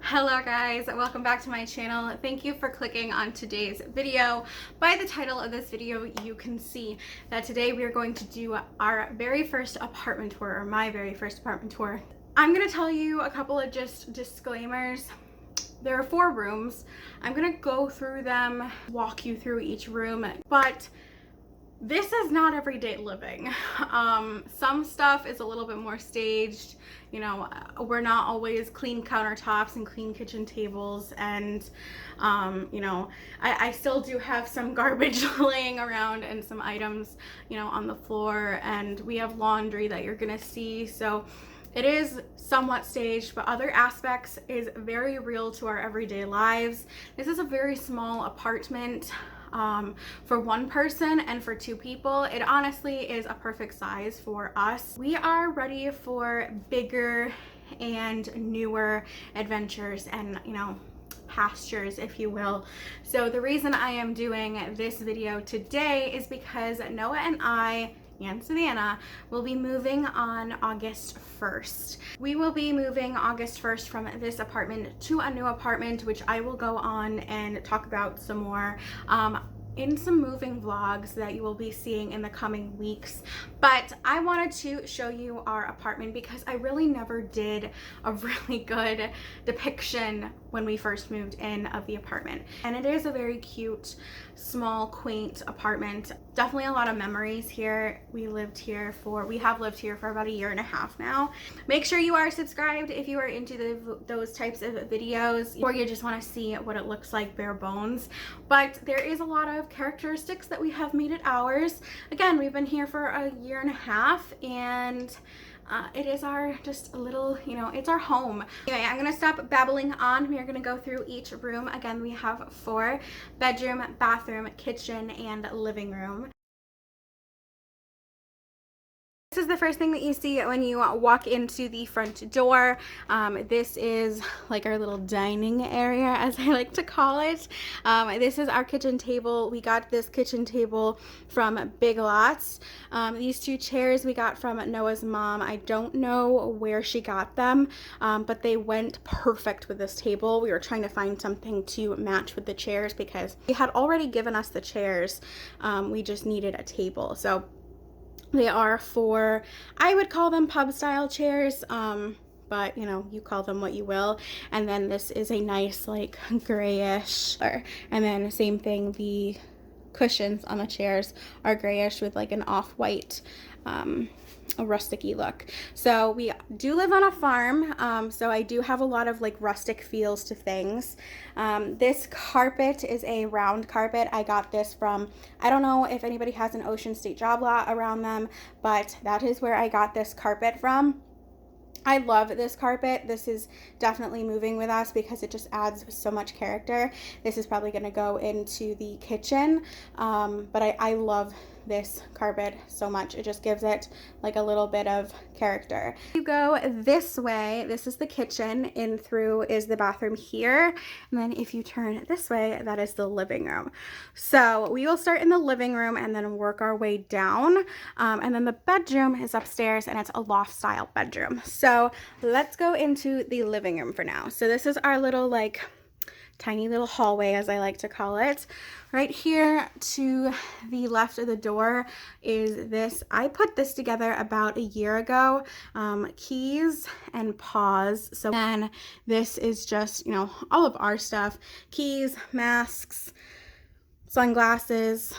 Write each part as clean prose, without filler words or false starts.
Hello guys, welcome back to my channel. Thank you for clicking on today's video. By the title of this video, you can see that today we are going to do our very first apartment tour, or my very first apartment tour. I'm going to tell you a couple of just disclaimers. There are 4 rooms. I'm going to go through them, walk you through each room, but this is not everyday living. Some stuff is a little bit more staged. You know, we're not always clean countertops and clean kitchen tables, and you know, I still do have some garbage laying around and some items, you know, on the floor, and we have laundry that you're gonna see. So it is somewhat staged, but other aspects is very real to our everyday lives. This is a very small apartment. For 1 person and for 2 people. It honestly is a perfect size for us. We are ready for bigger and newer adventures and, you know, pastures, if you will. So the reason I am doing this video today is because Noah and I and Savannah will be moving on August 1st. We will be moving August 1st from this apartment to a new apartment, which I will go on and talk about some more in some moving vlogs that you will be seeing in the coming weeks. But I wanted to show you our apartment because I really never did a really good depiction when we first moved in of the apartment. And it is a very cute, small, quaint apartment. Definitely a lot of memories here. We have lived here for about 1.5 years now. Make sure you are subscribed if you are into those types of videos, or you just want to see what it looks like bare bones. But there is a lot of characteristics that we have made it ours. Again, we've been here for 1.5 years, and it is our just a little, you know, it's our home. Anyway, I'm gonna stop babbling on. We are gonna go through each room. Again, we have 4: bedroom, bathroom, kitchen, and living room. This is the first thing that you see when you walk into the front door. This is like our little dining area, as I like to call it. This is our kitchen table. We got this kitchen table from Big Lots. These 2 chairs we got from Noah's mom. I don't know where she got them, but they went perfect with this table. We were trying to find something to match with the chairs because he had already given us the chairs. We just needed a table. So they are for, I would call them pub style chairs, but you know, you call them what you will. And then this is a nice like grayish, and then same thing, the cushions on the chairs are grayish with like an off-white, a rustic-y look. So we do live on a farm, so I do have a lot of like rustic feels to things. This carpet is a round carpet. I got this from, I don't know if anybody has an Ocean State job lot around them, but that is where I got this carpet from. I love this carpet. This is definitely moving with us because it just adds so much character. This is probably going to go into the kitchen, but I love this carpet so much. It just gives it like a little bit of character. You go this way, this is the kitchen. In through is the bathroom here, and then if you turn this way, that is the living room. So we will start in the living room and then work our way down, and then the bedroom is upstairs, and it's a loft style bedroom. So let's go into the living room for now. So this is our little like tiny little hallway, as I like to call it. Right here to the left of the door is this. I put this together about 1 year ago. Keys and paws. So then this is just, you know, all of our stuff. Keys, masks, sunglasses,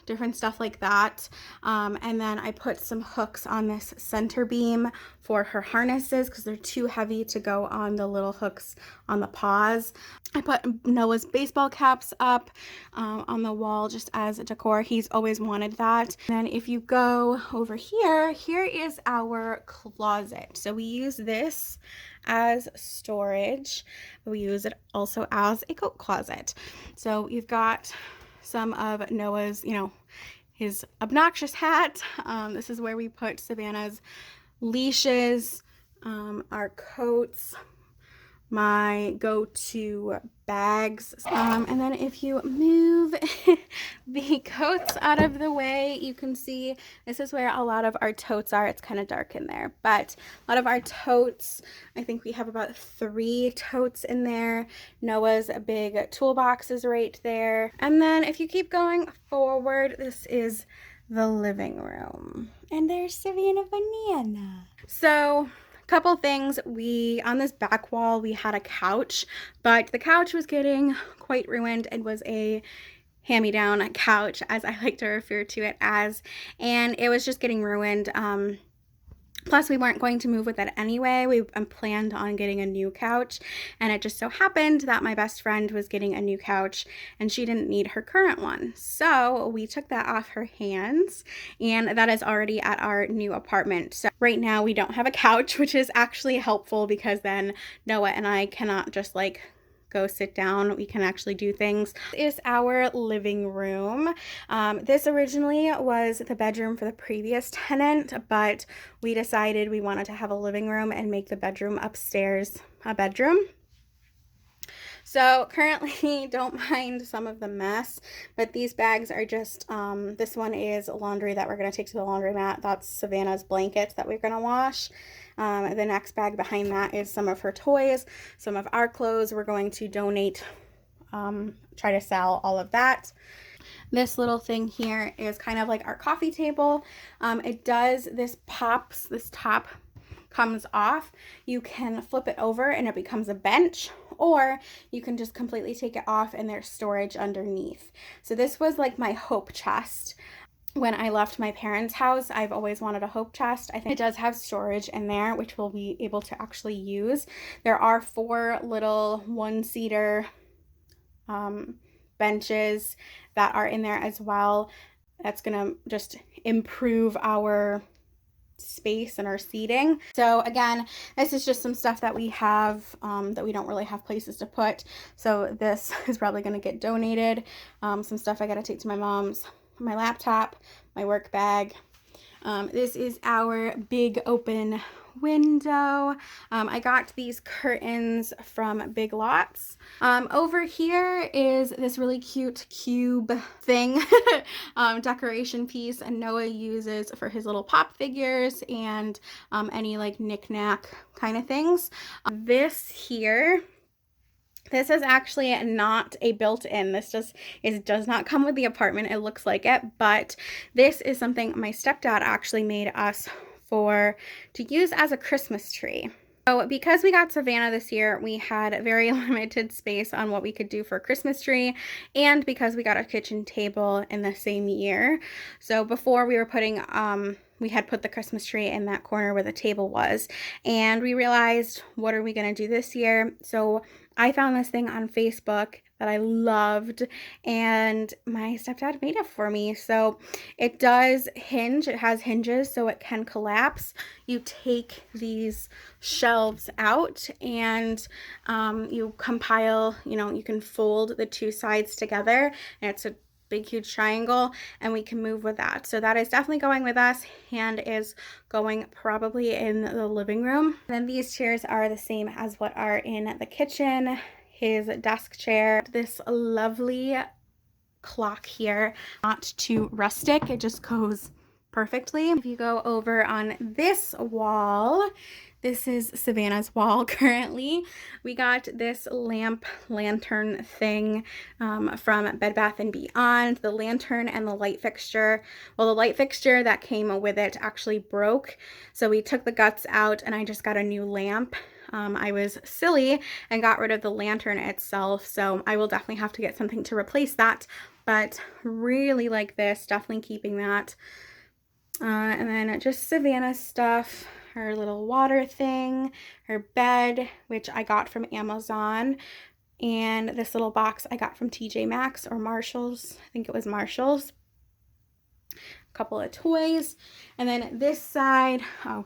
different stuff like that. And then I put some hooks on this center beam for her harnesses because they're too heavy to go on the little hooks on the paws. I put Noah's baseball caps up on the wall just as a decor. He's always wanted that. And then if you go over here, here is our closet. So we use this as storage. We use it also as a coat closet. So you've got some of Noah's, you know, his obnoxious hat. This is where we put Savannah's leashes, our coats, my go-to bags. And then if you move the coats out of the way, you can see this is where a lot of our totes are. It's kind of dark in there, but a lot of our totes, I think we have about 3 totes in there. Noah's big toolbox is right there. And then if you keep going forward, this is the living room. And there's Savannah Banana. So couple things, on this back wall we had a couch, but the couch was getting quite ruined and was a hand-me-down couch, as I like to refer to it as, and it was just getting ruined. Plus, we weren't going to move with it anyway. We planned on getting a new couch, and it just so happened that my best friend was getting a new couch, and she didn't need her current one. So we took that off her hands, and that is already at our new apartment. So right now, we don't have a couch, which is actually helpful because then Noah and I cannot just like go sit down. We can actually do things. This is our living room. This originally was the bedroom for the previous tenant, but we decided we wanted to have a living room and make the bedroom upstairs a bedroom. So currently, don't mind some of the mess, but these bags are just, this one is laundry that we're going to take to the laundromat. That's Savannah's blankets that we're going to wash. The next bag behind that is some of her toys, some of our clothes. We're going to donate, try to sell all of that. This little thing here is kind of like our coffee table. This top comes off. You can flip it over and it becomes a bench, or you can just completely take it off and there's storage underneath. So this was like my hope chest. When I left my parents' house, I've always wanted a hope chest. I think it does have storage in there, which we'll be able to actually use. There are 4 little one-seater benches that are in there as well. That's gonna just improve our space and our seating. So again, this is just some stuff that we have that we don't really have places to put. So this is probably going to get donated. Some stuff I got to take to my mom's, my laptop, my work bag. This is our big open window. I got these curtains from Big Lots. Over here is this really cute cube thing, decoration piece, and Noah uses for his little pop figures and any like knick-knack kind of things. This is actually not a built-in. It does not come with the apartment. It looks like it, but this is something my stepdad actually made us to use as a Christmas tree. So because we got Savannah this year, we had very limited space on what we could do for a Christmas tree, and because we got a kitchen table in the same year. So before we were we had put the Christmas tree in that corner where the table was, and we realized, what are we going to do this year? So I found this thing on Facebook that I loved, and my stepdad made it for me. So it does hinge. It has hinges so it can collapse. You take these shelves out and you compile, you can fold the 2 sides together, and it's a big huge triangle, and we can move with that. So that is definitely going with us and is going probably in the living room. And then these chairs are the same as what are in the kitchen. His desk chair, this lovely clock here, not too rustic, it just goes perfectly. If you go over on this wall, this is Savannah's wall currently. We got this lantern thing from Bed Bath & Beyond. The lantern and the light fixture, well, the light fixture that came with it actually broke. So we took the guts out and I just got a new lamp. I was silly and got rid of the lantern itself, so I will definitely have to get something to replace that, but really like this, definitely keeping that. And then just Savannah's stuff, her little water thing, her bed, which I got from Amazon, and this little box I got from TJ Maxx or Marshall's. I think it was Marshall's. Couple of toys, and then this side,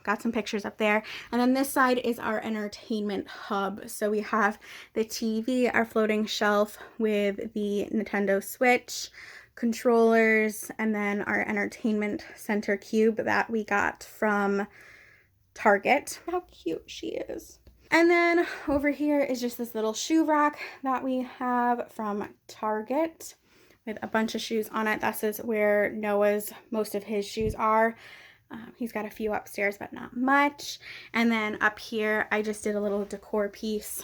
got some pictures up there, and then this side is our entertainment hub. So we have the TV, our floating shelf with the Nintendo Switch, controllers, and then our entertainment center cube that we got from Target. How cute she is. And then over here is just this little shoe rack that we have from Target with a bunch of shoes on it. This is where Noah's, most of his shoes are. He's got a few upstairs, but not much. And then up here, I just did a little decor piece.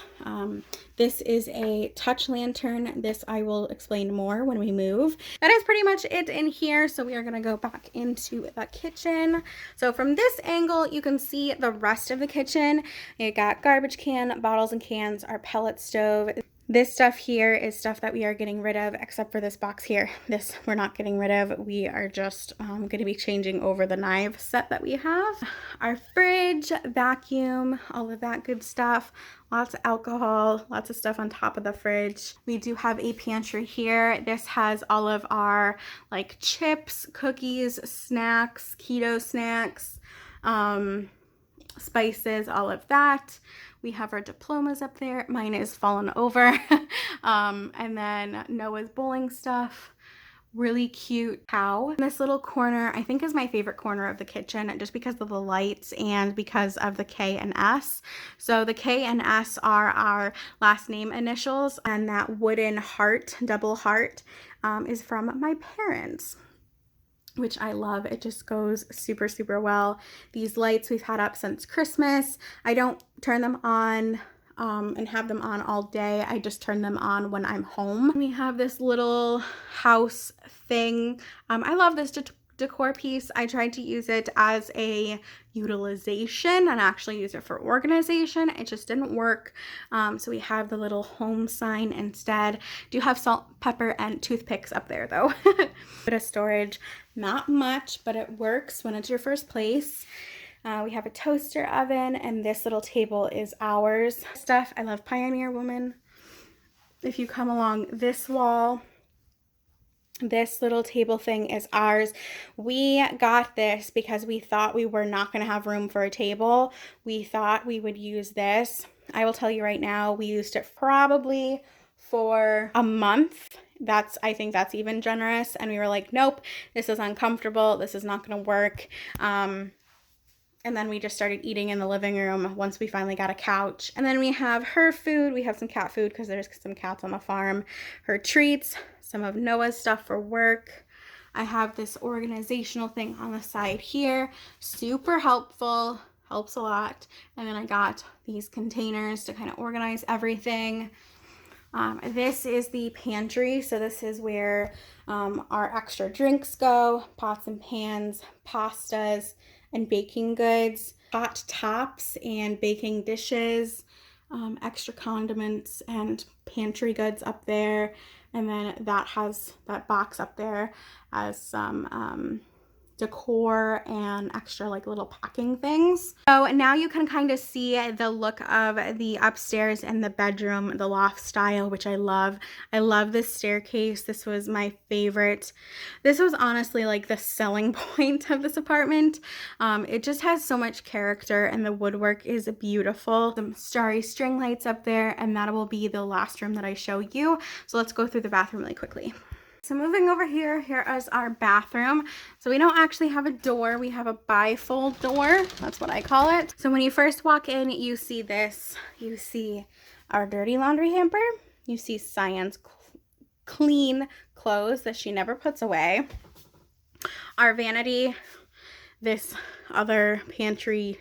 This is a touch lantern. This I will explain more when we move. That is pretty much it in here. So we are gonna go back into the kitchen. So from this angle, you can see the rest of the kitchen. You got garbage can, bottles and cans, our pellet stove. This stuff here is stuff that we are getting rid of, except for this box here. This we're not getting rid of. We are just going to be changing over the knife set that we have. Our fridge, vacuum, all of that good stuff. Lots of alcohol, lots of stuff on top of the fridge. We do have a pantry here. This has all of our like chips, cookies, snacks, keto snacks, spices, all of that. We have our diplomas up there. Mine is fallen over. And then Noah's bowling stuff. Really cute cow. This little corner, I think, is my favorite corner of the kitchen just because of the lights and because of the K and S. So the K and S are our last name initials, and that wooden heart, double heart, is from my parents, which I love. It just goes super, super well. These lights we've had up since Christmas. I don't turn them on and have them on all day. I just turn them on when I'm home. We have this little house thing. I love this decor piece. I tried to use it as a utilization and actually use it for organization. It just didn't work. So we have the little home sign instead. Do have salt, pepper, and toothpicks up there though. Bit of storage, not much, but it works when it's your first place. We have a toaster oven, and this little table is ours. Stuff, I love Pioneer Woman. If you come along this wall, this little table thing is ours. We got this because we thought we were not going to have room for a table. We thought we would use this. I will tell you right now, we used it probably for a month. I think that's even generous. And we were like, nope, this is uncomfortable. This is not going to work. And then we just started eating in the living room once we finally got a couch. And then we have her food. We have some cat food because there's some cats on the farm. Her treats, some of Noah's stuff for work. I have this organizational thing on the side here. Super helpful, helps a lot. And then I got these containers to kind of organize everything. This is the pantry. So this is where our extra drinks go, pots and pans, pastas, and baking goods, hot tops and baking dishes, extra condiments and pantry goods up there. And then that box up there has some decor and extra like little packing things. So now you can kind of see the look of the upstairs and the bedroom, the loft style, which I love. I love this staircase. This was my favorite. This was honestly like the selling point of this apartment. It just has so much character and the woodwork is beautiful. Some starry string lights up there, and that will be the last room that I show you. So let's go through the bathroom really quickly. So moving over here is our bathroom. So we don't actually have a door. We have a bifold door. That's what I call it. So when you first walk in, you see this. You see our dirty laundry hamper. You see Syanne's clean clothes that she never puts away. Our vanity, this other pantry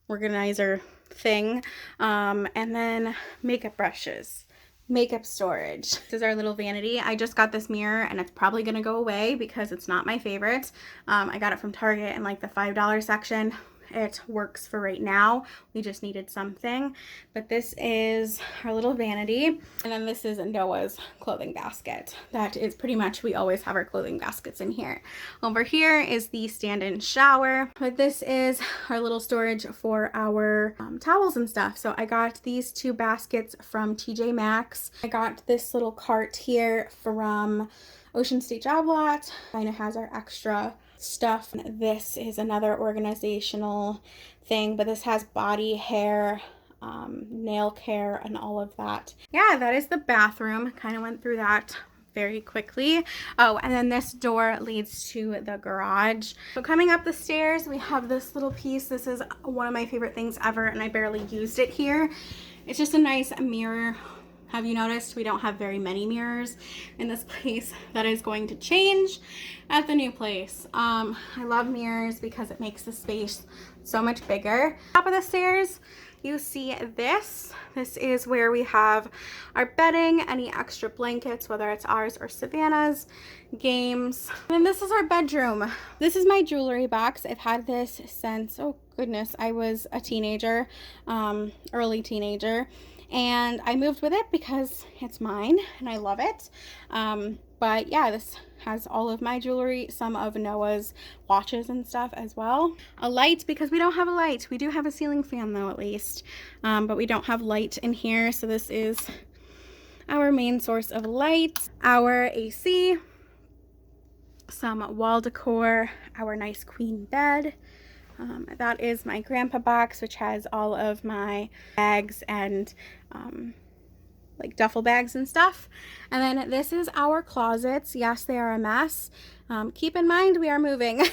organizer thing, and then makeup brushes. Makeup storage. This is our little vanity. I just got this mirror and it's probably gonna go away because it's not my favorite. I got it from Target in like the $5 section. It works for right now. We just needed something. But this is our little vanity. And then this is Noah's clothing basket. That is pretty much, we always have our clothing baskets in here. Over here is the stand-in shower. But this is our little storage for our towels and stuff. So I got these two baskets from TJ Maxx. I got this little cart here from Ocean State Job Lot. Kind of has our extra stuff. This is another organizational thing, but this has body, hair, nail care, and all of that. Yeah, that is the bathroom. Kind of went through that very quickly. Oh, and then this door leads to the garage. So coming up the stairs, we have this little piece. This is one of my favorite things ever, and I barely used it here. It's just a nice mirror. Have you noticed we don't have very many mirrors in this place? That is going to change at the new place. I love mirrors because it makes the space so much bigger. Top of the stairs, you see this. This is where we have our bedding, any extra blankets, whether it's ours or Savannah's, games. And this is our bedroom. This is my jewelry box. I've had this since, oh goodness, I was a teenager, early teenager. And I moved with it because it's mine and I love it. But yeah, this has all of my jewelry, some of Noah's watches and stuff as well. A light, because we don't have a light. We do have a ceiling fan though, at least. But we don't have light in here. So this is our main source of light. Our AC, some wall decor, our nice queen bed. That is my grandpa box, which has all of my bags and like duffel bags and stuff. And then this is our closets. Yes, they are a mess. Keep in mind we are moving.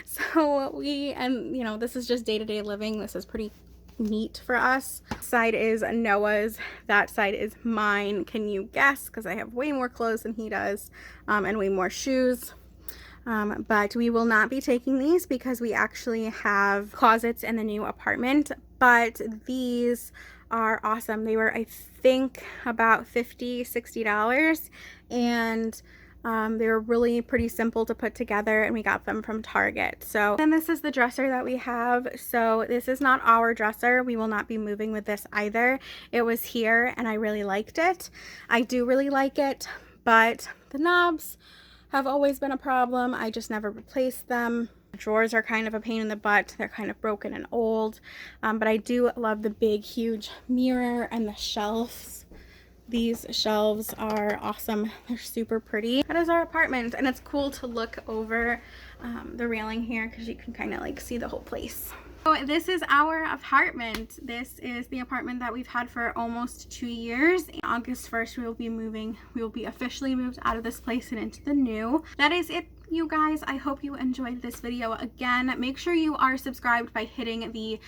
So you know, this is just day-to-day living. This is pretty neat for us. This side is Noah's. That side is mine. Can you guess? Because I have way more clothes than he does, and way more shoes. But we will not be taking these because we actually have closets in the new apartment. But these are awesome. They were, I think, about $50–$60, and they were really pretty simple to put together, and we got them from Target. So then this is the dresser that we have. So this is not our dresser. We will not be moving with this either. It was here and I really liked it. I do really like it, but the knobs have always been a problem. I just never replaced them. The drawers are kind of a pain in the butt. They're kind of broken and old. But I do love the big, huge mirror and the shelves. These shelves are awesome. They're super pretty. That is our apartment, and it's cool to look over the railing here because you can kind of like see the whole place. So this is our apartment. This is the apartment that we've had for almost 2 years. August 1st, we will be moving. We will be officially moved out of this place and into the new. That is it, you guys. I hope you enjoyed this video. Again, make sure you are subscribed by hitting the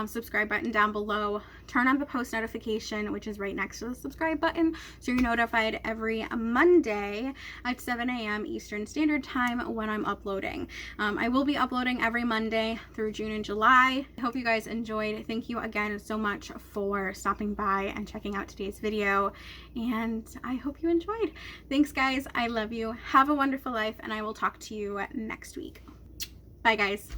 subscribe button down below. Turn on the post notification, which is right next to the subscribe button, so you're notified every Monday at 7 a.m. Eastern Standard Time when I'm uploading. I will be uploading every Monday through June and July. I hope you guys enjoyed. Thank you again so much for stopping by and checking out today's video, and I hope you enjoyed. Thanks, guys. I love you. Have a wonderful life, and I will talk to you next week. Bye, guys.